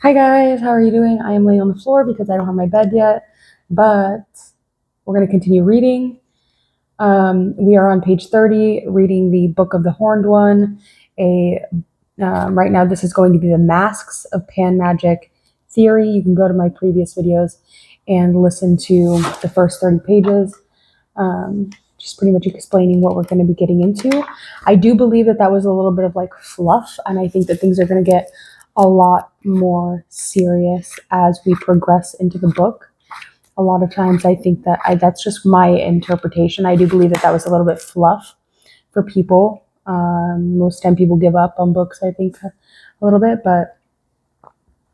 Hi guys, how are you doing? I am laying on the floor because I don't have my bed yet, but we're going to continue reading. We are on page 30, reading the Book of the Horned One. Right now, this is going to be the Masks of Pan Magic theory. You can go to my previous videos and listen to the first 30 pages. Just pretty much explaining what we're going to be getting into. I do believe that that was a little bit of like fluff, and I think that things are going to get a lot more serious as we progress into the book. A lot of times, I think that that's just my interpretation. I do believe that that was a little bit fluff for people. Most time, people give up on books. I think a little bit, but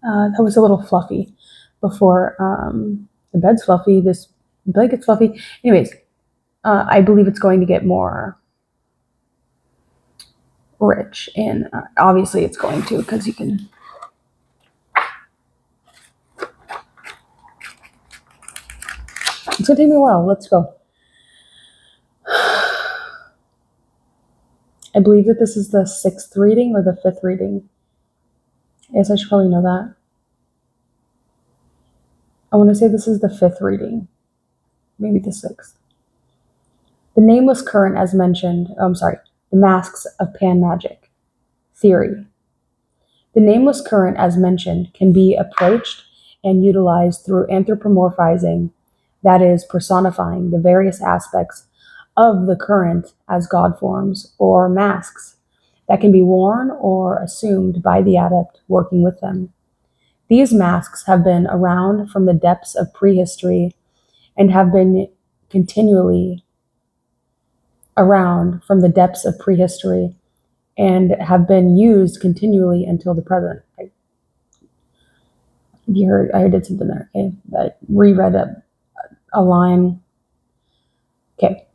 that was a little fluffy. Before the bed's fluffy, this blanket's fluffy. Anyways, I believe it's going to get more rich, and obviously it's going to, because you can. It's gonna take me a while. Let's go. I believe that this is the 6th reading or the 5th reading. Yes, I should probably know that. I want to say this is the 5th reading, maybe the 6th. The nameless current, as mentioned. Oh, I'm sorry. The masks of Pan Magic theory. The nameless current, as mentioned, can be approached and utilized through anthropomorphizing, that is, personifying the various aspects of the current as god forms or masks that can be worn or assumed by the adept working with them. These masks have been around from the depths of prehistory and have been continually around from the depths of prehistory and have been used continually until the present. You heard, I did something there. Okay, I reread a line. Okay,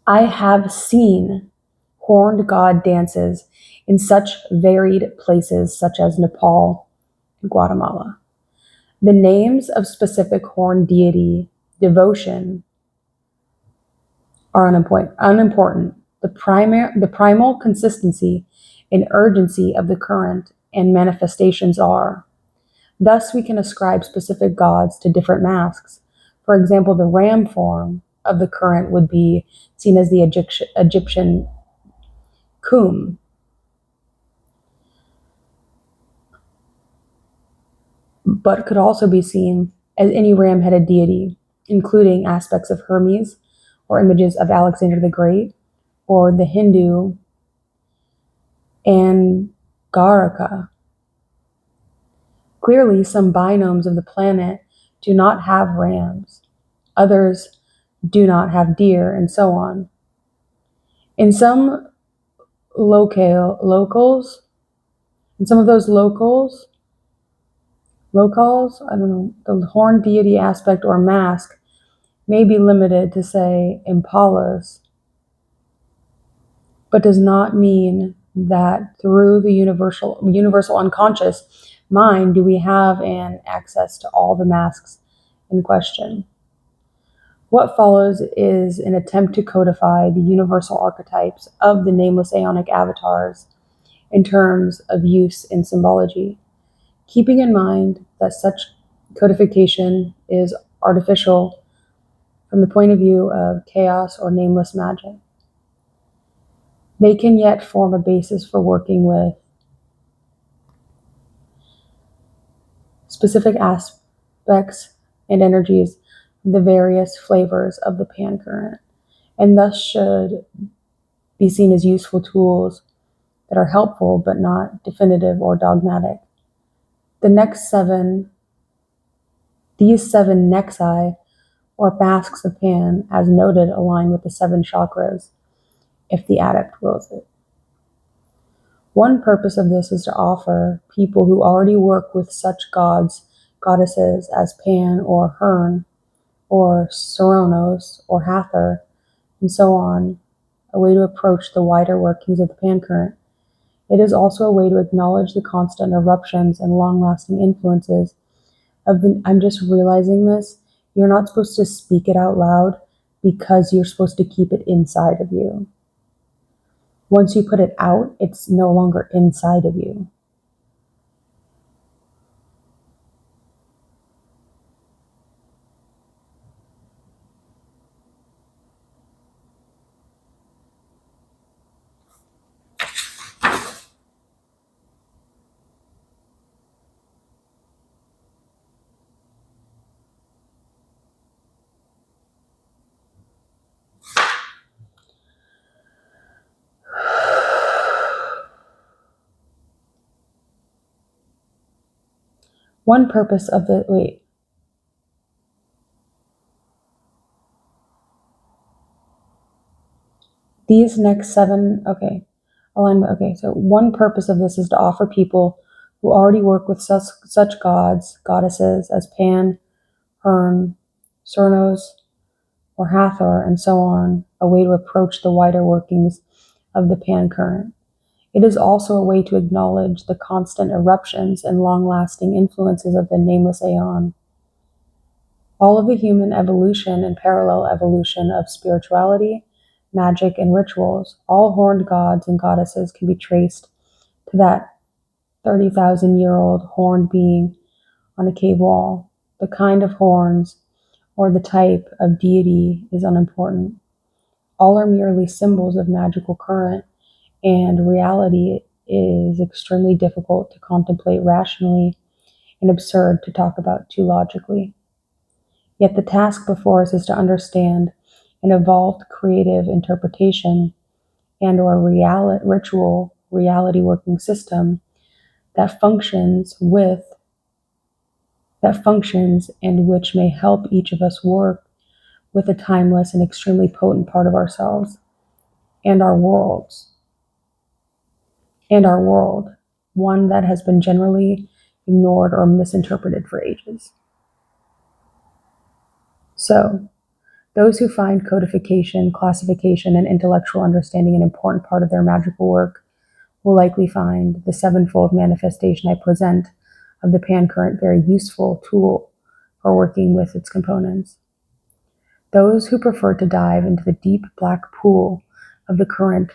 I have seen horned god dances in such varied places such as Nepal and Guatemala. The names of specific horned deity devotion are unimportant. The primal consistency and urgency of the current and manifestations are. Thus, we can ascribe specific gods to different masks. For example, the ram form of the current would be seen as the Egyptian Kum, but could also be seen as any ram-headed deity, including aspects of Hermes or images of Alexander the Great or the Hindu Angaraka. Clearly, some binomes of the planet do not have rams, others do not have deer, and so on. In some locals, in some of those locals, I don't know, the horned deity aspect or mask may be limited to, say, impalas, but does not mean that through the universal unconscious mind do we have an access to all the masks in question. What follows is an attempt to codify the universal archetypes of the nameless aeonic avatars in terms of use in symbology, keeping in mind that such codification is artificial from the point of view of chaos or nameless magic. They can yet form a basis for working with specific aspects and energies of the various flavors of the pan current, and thus should be seen as useful tools that are helpful but not definitive or dogmatic. These 7 nexi or masks of Pan, as noted, align with the 7 chakras, if the adept wills it. One purpose of this is to offer people who already work with such gods, goddesses as Pan or Herne or Cernunnos or Hathor, and so on, a way to approach the wider workings of the Pan current. It is also a way to acknowledge the constant eruptions and long-lasting influences of the. I'm just realizing this. You're not supposed to speak it out loud because you're supposed to keep it inside of you. Once you put it out, it's no longer inside of you. One purpose of the, wait, these next seven, okay, alignment, okay, so one purpose of this is to offer people who already work with such gods, goddesses as Pan, Herne, Cernos, or Hathor, and so on, a way to approach the wider workings of the Pan current. It is also a way to acknowledge the constant eruptions and long-lasting influences of the nameless aeon. All of the human evolution and parallel evolution of spirituality, magic, and rituals, all horned gods and goddesses can be traced to that 30,000-year-old horned being on a cave wall. The kind of horns or the type of deity is unimportant. All are merely symbols of magical current, and reality is extremely difficult to contemplate rationally and absurd to talk about too logically. Yet the task before us is to understand an evolved creative interpretation and or ritual reality working system that functions and which may help each of us work with a timeless and extremely potent part of ourselves and our world, one that has been generally ignored or misinterpreted for ages. So, those who find codification, classification, and intellectual understanding an important part of their magical work will likely find the sevenfold manifestation I present of the pan-current very useful tool for working with its components. Those who prefer to dive into the deep black pool of the current,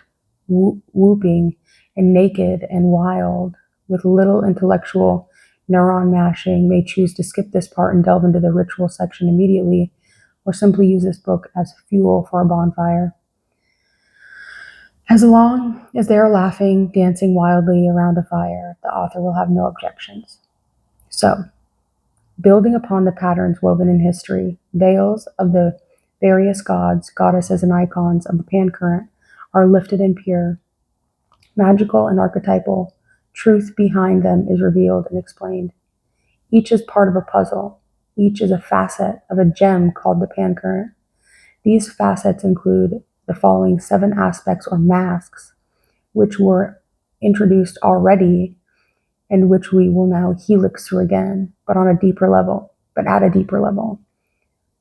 whooping and naked and wild, with little intellectual neuron mashing, may choose to skip this part and delve into the ritual section immediately, or simply use this book as fuel for a bonfire. As long as they are laughing, dancing wildly around a fire, the author will have no objections. So, building upon the patterns woven in history, veils of the various gods, goddesses, and icons of the pan-current are lifted and pure. Magical and archetypal truth behind them is revealed and explained. Each is part of a puzzle. Each is a facet of a gem called the pan-current. These facets include the following 7 aspects or masks, which were introduced already and which we will now helix through again, but at a deeper level,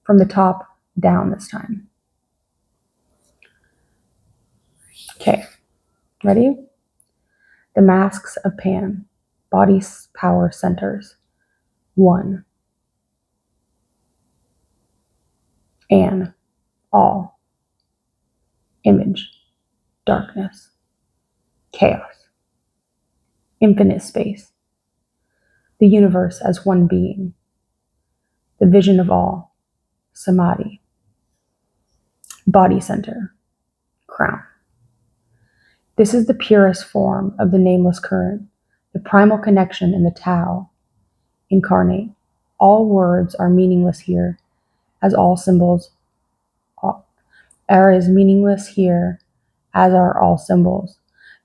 from the top down this time. Okay, ready? The masks of Pan, body power centers. 1. An, all. Image, darkness. Chaos, infinite space. The universe as one being. The vision of all, samadhi. Body center, crown. This is the purest form of the nameless current, the primal connection in the Tao, incarnate. All words are meaningless here, as all symbols are as meaningless here as are all symbols.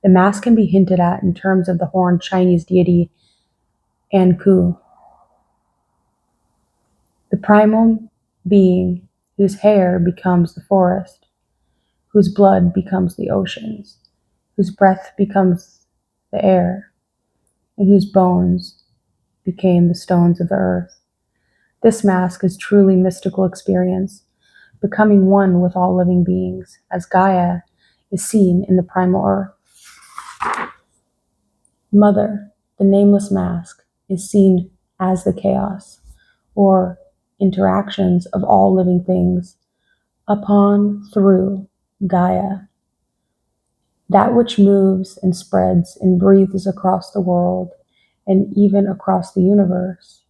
The mask can be hinted at in terms of the horned Chinese deity Anku, the primal being whose hair becomes the forest, whose blood becomes the oceans, whose breath becomes the air, and whose bones became the stones of the earth. This mask is truly mystical experience, becoming one with all living beings, as Gaia is seen in the primal earth. Mother, the nameless mask, is seen as the chaos, or interactions of all living things, upon, through Gaia, that which moves and spreads and breathes across the world and even across the universe.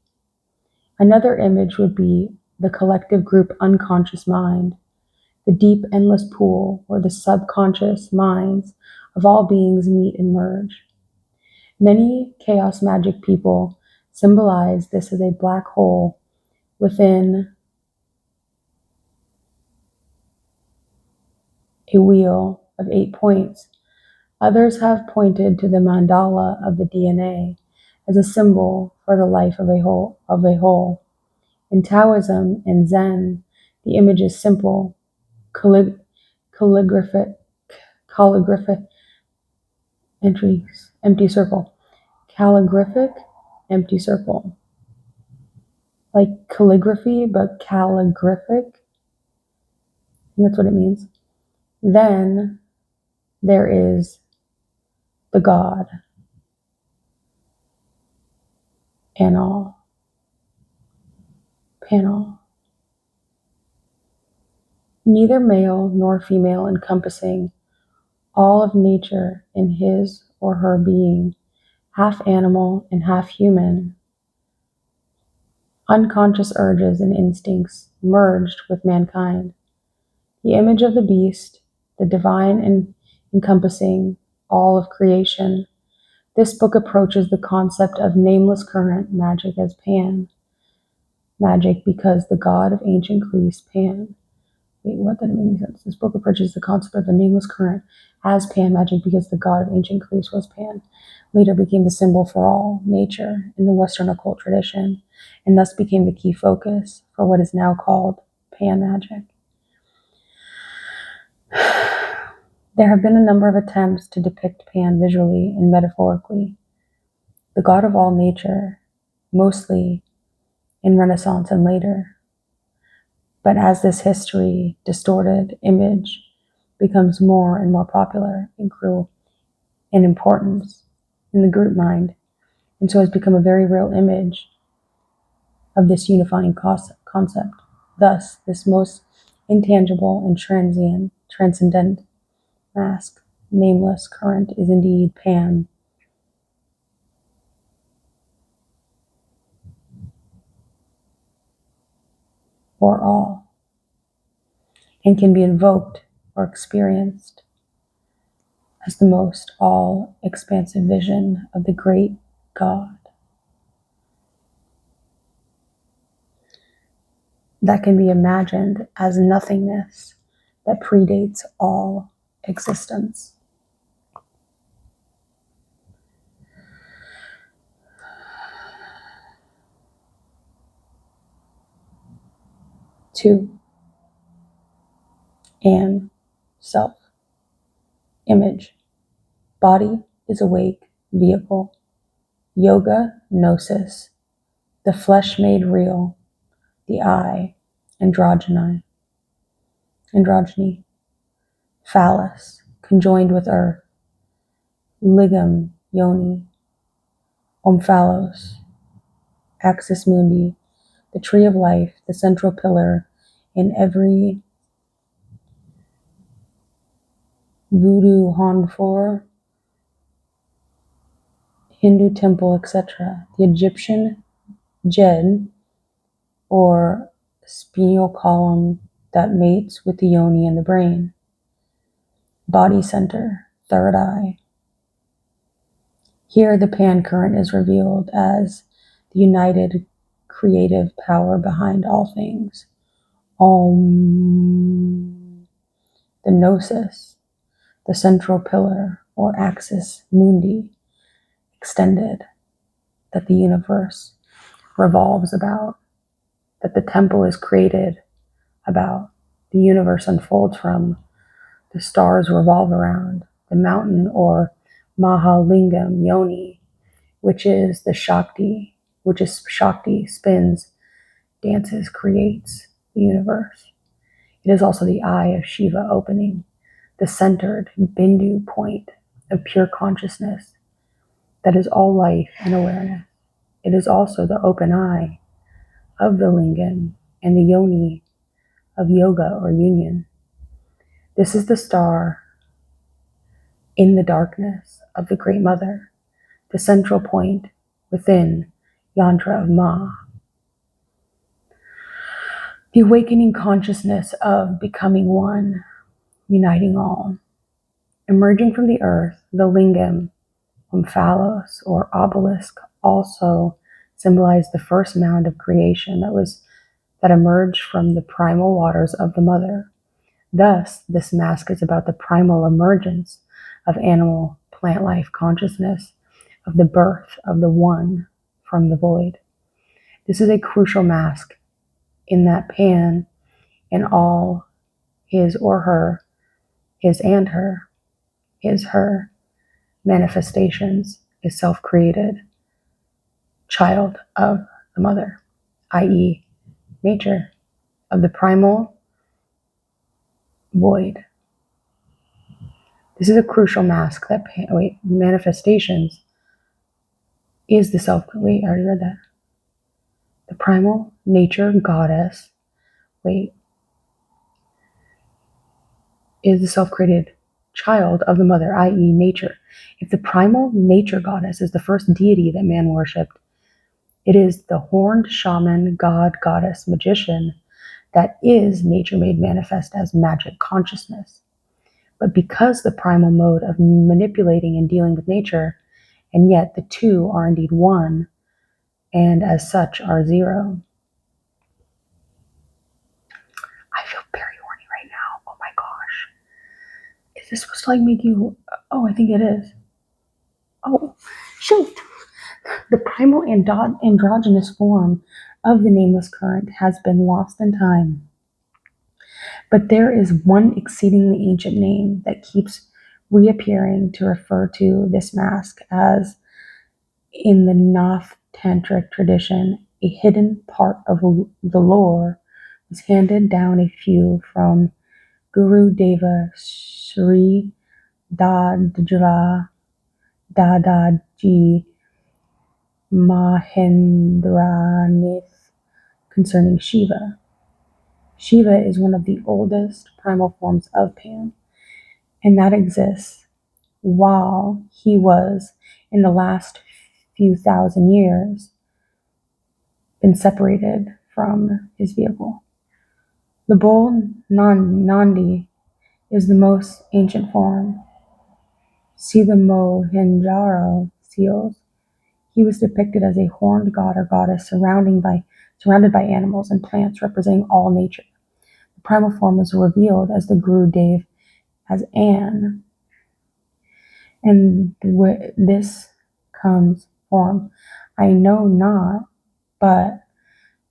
Another image would be the collective group unconscious mind, the deep endless pool where the subconscious minds of all beings meet and merge. Many chaos magic people symbolize this as a black hole within a wheel of 8 points. Others have pointed to the mandala of the DNA as a symbol for the life of a whole. In Taoism and Zen, the image is simple, calligraphic, calligraphic entries, empty circle. Calligraphic, empty circle. Like calligraphy, but calligraphic. I think that's what it means. Then there is the God, Panal. Neither male nor female, encompassing all of nature in his or her being, half animal and half human, unconscious urges and instincts merged with mankind. The image of the beast, the divine and encompassing all of creation. This book approaches the concept of nameless current magic as Pan. Magic because the god of ancient Greece, Pan. Wait, what? That didn't make any sense. This book approaches the concept of a nameless current as Pan magic because the god of ancient Greece was Pan. Later became the symbol for all nature in the Western occult tradition, and thus became the key focus for what is now called Pan magic. There have been a number of attempts to depict Pan visually and metaphorically. The god of all nature, mostly in Renaissance and later. But as this history distorted image becomes more and more popular and grew in importance in the group mind, and so has become a very real image of this unifying concept. Thus, this most intangible and transcendent mask, nameless current, is indeed Pan. Or all, and can be invoked or experienced as the most all-expansive vision of the great God that can be imagined as nothingness that predates all existence. Two, and self. Image. Body is awake, vehicle. Yoga, gnosis. The flesh made real. The I, androgyny. Phallus, conjoined with earth. Ligam, yoni. Omphalos, axis mundi, the tree of life, the central pillar in every voodoo honfor, Hindu temple, etc. The Egyptian Djed, or spinal column that mates with the yoni and the brain. Body center, third eye. Here the Pan current is revealed as the united creative power behind all things. Om. The gnosis, the central pillar or axis mundi, extended, that the universe revolves about, that the temple is created about, the universe unfolds from, the stars revolve around, the mountain or Mahalingam yoni, which is Shakti, spins, dances, creates the universe. It is also the eye of Shiva opening, the centered Bindu point of pure consciousness that is all life and awareness. It is also the open eye of the lingam and the yoni of yoga or union. This is the star in the darkness of the Great Mother, the central point within yantra of Ma. The awakening consciousness of becoming one, uniting all. Emerging from the earth, the lingam, omphalos or obelisk, also symbolized the first mound of creation that emerged from the primal waters of the mother. Thus, this mask is about the primal emergence of animal plant life consciousness of the birth of the one from the void. This is a crucial mask in that Pan, in all his or her, his and her, his, her manifestations, is self-created child of the mother, i.e., nature, of the primal void. This is a crucial mask that manifestations is the self. Wait, I already read that. The primal nature goddess. Wait, is the self-created child of the mother, i.e., nature. If the primal nature goddess is the first deity that man worshipped, it is the horned shaman, god, goddess, magician that is nature made manifest as magic consciousness. But because the primal mode of manipulating and dealing with nature, and yet the two are indeed one, and as such are zero. I feel very horny right now. Oh my gosh. Is this supposed to like make you? Oh, I think it is. Oh, shoot. The primal androgynous form of the nameless current has been lost in time. But there is one exceedingly ancient name that keeps reappearing to refer to this mask as, in the Nath Tantric tradition, a hidden part of the lore was handed down a few from Guru Deva Sri Dadra Dadaji Mahendranath concerning Shiva. Shiva is one of the oldest primal forms of Pan, and that exists while he was, in the last few thousand years, been separated from his vehicle. The bull Nandi is the most ancient form. See the Mohenjo seals. He was depicted as a horned god or goddess surrounded by animals and plants representing all nature. The primal form was revealed as the Guru Dev as An, and this comes form I know not, but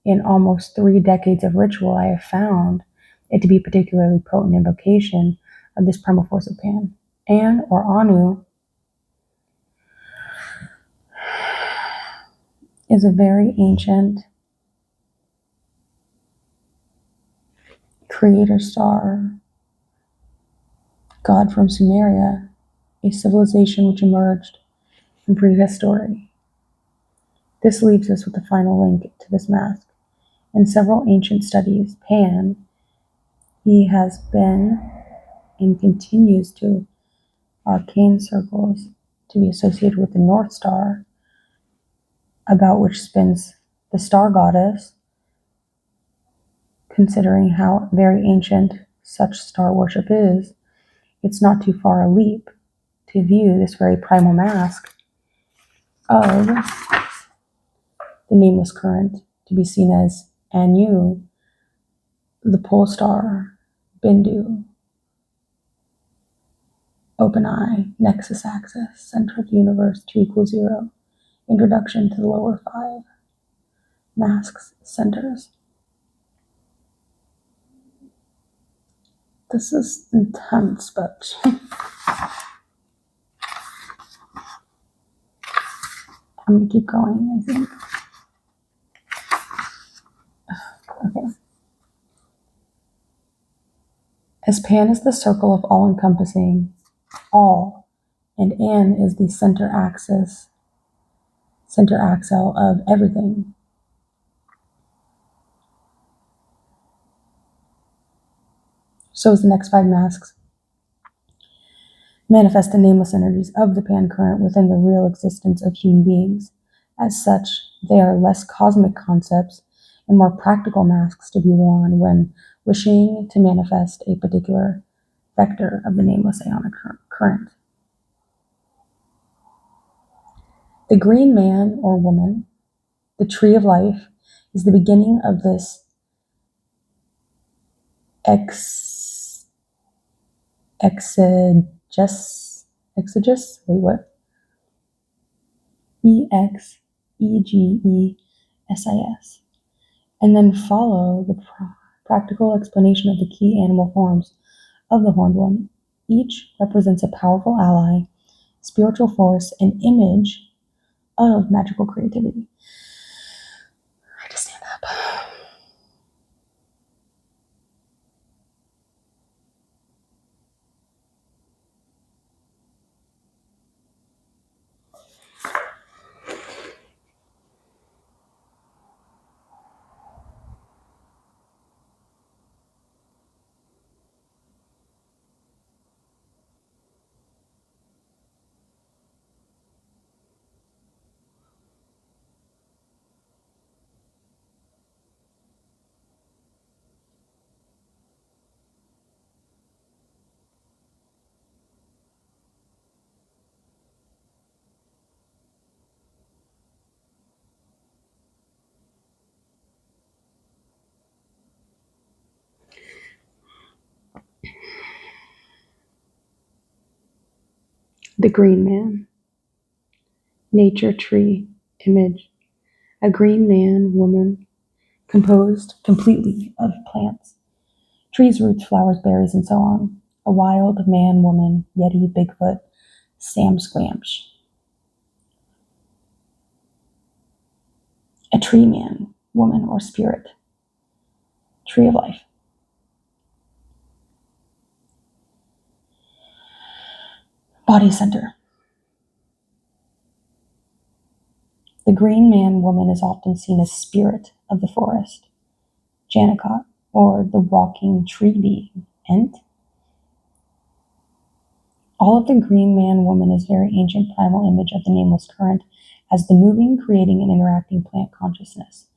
in almost 3 decades of ritual I have found it to be a particularly potent invocation of this primal force of Pan. An, or Anu, is a very ancient creator star god from Sumeria, a civilization which emerged from prehistory. This leaves us with the final link to this mask. In several ancient studies, Pan, he has been and continues to arcane circles to be associated with the North Star, about which spins the star goddess. Considering how very ancient such star worship is, it's not too far a leap to view this very primal mask of the nameless current to be seen as Anu, the pole star, Bindu, open eye, nexus axis, center of the universe, 2 equals 0, introduction to the lower 5, masks, centers. This is intense, but I'm going to keep going, I think. Okay. As Pan is the circle of all-encompassing all, and An is the center axle of everything. So is the next 5 masks manifest the nameless energies of the Pan current within the real existence of human beings. As such, they are less cosmic concepts and more practical masks to be worn when wishing to manifest a particular vector of the nameless Aeonic current. The green man or woman, the tree of life, is the beginning of this exegesis. Wait, what? EXEGESIS, and then follow the practical explanation of the key animal forms of the horned one. Each represents a powerful ally, spiritual force, and image of magical creativity. I just stand up. The Green Man. Nature tree image. A green man, woman, composed completely of plants. Trees, roots, flowers, berries, and so on. A wild man, woman, Yeti, Bigfoot, Sam Squamch. A tree man, woman, or spirit. Tree of life. Body center. The green man, woman is often seen as spirit of the forest. Janakot, or the walking tree being, Ent. All of the green man, woman is very ancient primal image of the nameless current as the moving, creating, and interacting plant consciousness.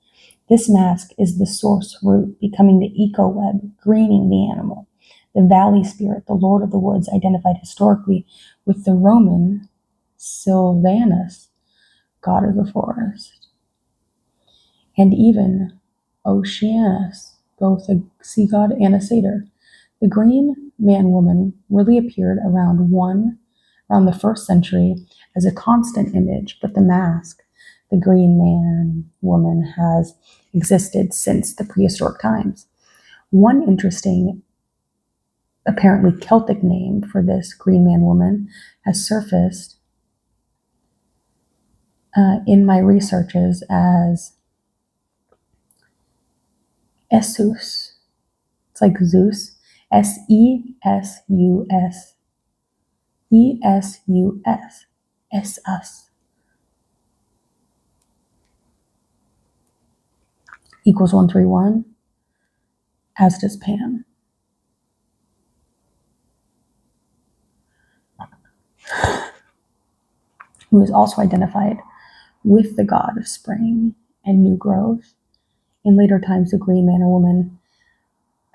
This mask is the source root, becoming the eco-web, greening the animal. The valley spirit, the lord of the woods, identified historically with the Roman Silvanus, god of the forest. And even Oceanus, both a sea god and a satyr. The green man-woman really appeared around the 1st century as a constant image, but the mask, the green man-woman, has existed since the prehistoric times. One interesting, apparently Celtic name for this green man-woman has surfaced in my researches as Esus. It's like Zeus. Sesus. Esus. Esus. Equals 131, as does Pan. Who is also identified with the god of spring and new growth. In later times, the green man or woman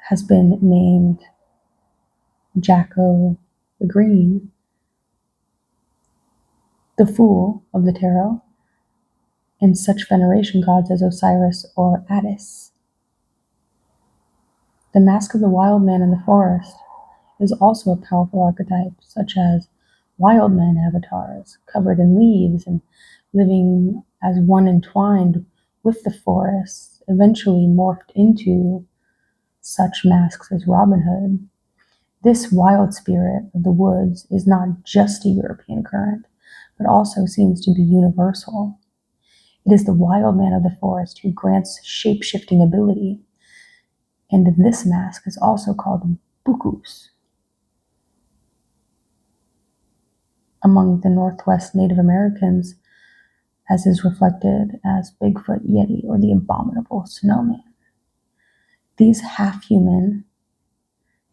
has been named Jacko the Green, the Fool of the Tarot, and such veneration gods as Osiris or Attis. The mask of the wild man in the forest is also a powerful archetype, such as wild men avatars, covered in leaves and living as one entwined with the forest, eventually morphed into such masks as Robin Hood. This wild spirit of the woods is not just a European current, but also seems to be universal. It is the wild man of the forest who grants shape-shifting ability, and this mask is also called Bukus among the Northwest Native Americans, as is reflected as Bigfoot, Yeti, or the abominable snowman. These half-human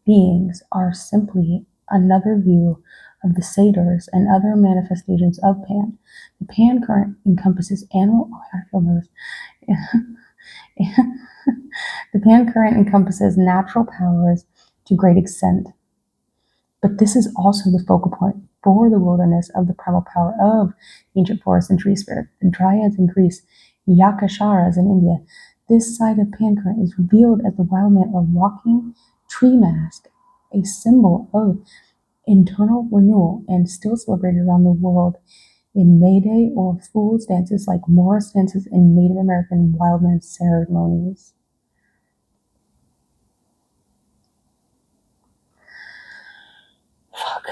beings are simply another view of the satyrs and other manifestations of Pan. The Pan current encompasses animal. Oh, I feel nervous. The Pan current encompasses natural powers to great extent, but this is also the focal point for the wilderness of the primal power of ancient forest and tree spirit, the Dryads in Greece, Yakasharas in India. This side of Pan current is revealed as the wild man or walking tree mask, a symbol of internal renewal and still celebrated around the world in May Day or Fool's dances like Morris dances in Native American wildman ceremonies. Fuck.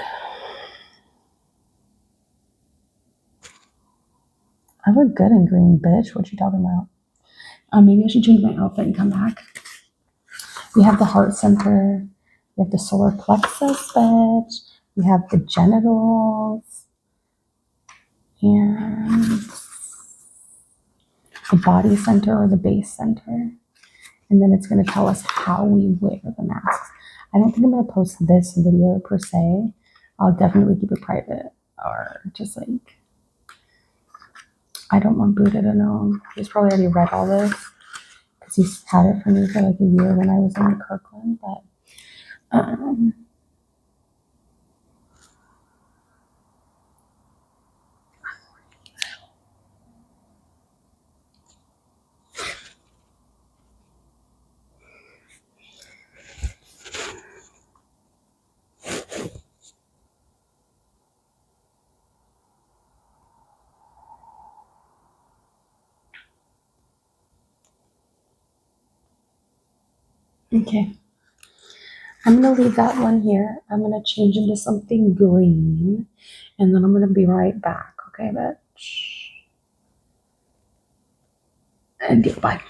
I look good in green, bitch. What you talking about? Maybe I should change my outfit and come back. We have the heart center. We have the solar plexus, bitch. We have the genitals. And the body center or the base center. And then it's going to tell us how we wear the masks. I don't think I'm going to post this video per se. I'll definitely keep it private or just like, I don't want Buddha to know. He's probably already read all this because he's had it for me for like a year when I was in Kirkland. But okay. I'm going to leave that one here. I'm going to change into something green. And then I'm going to be right back. Okay, bitch? And bye.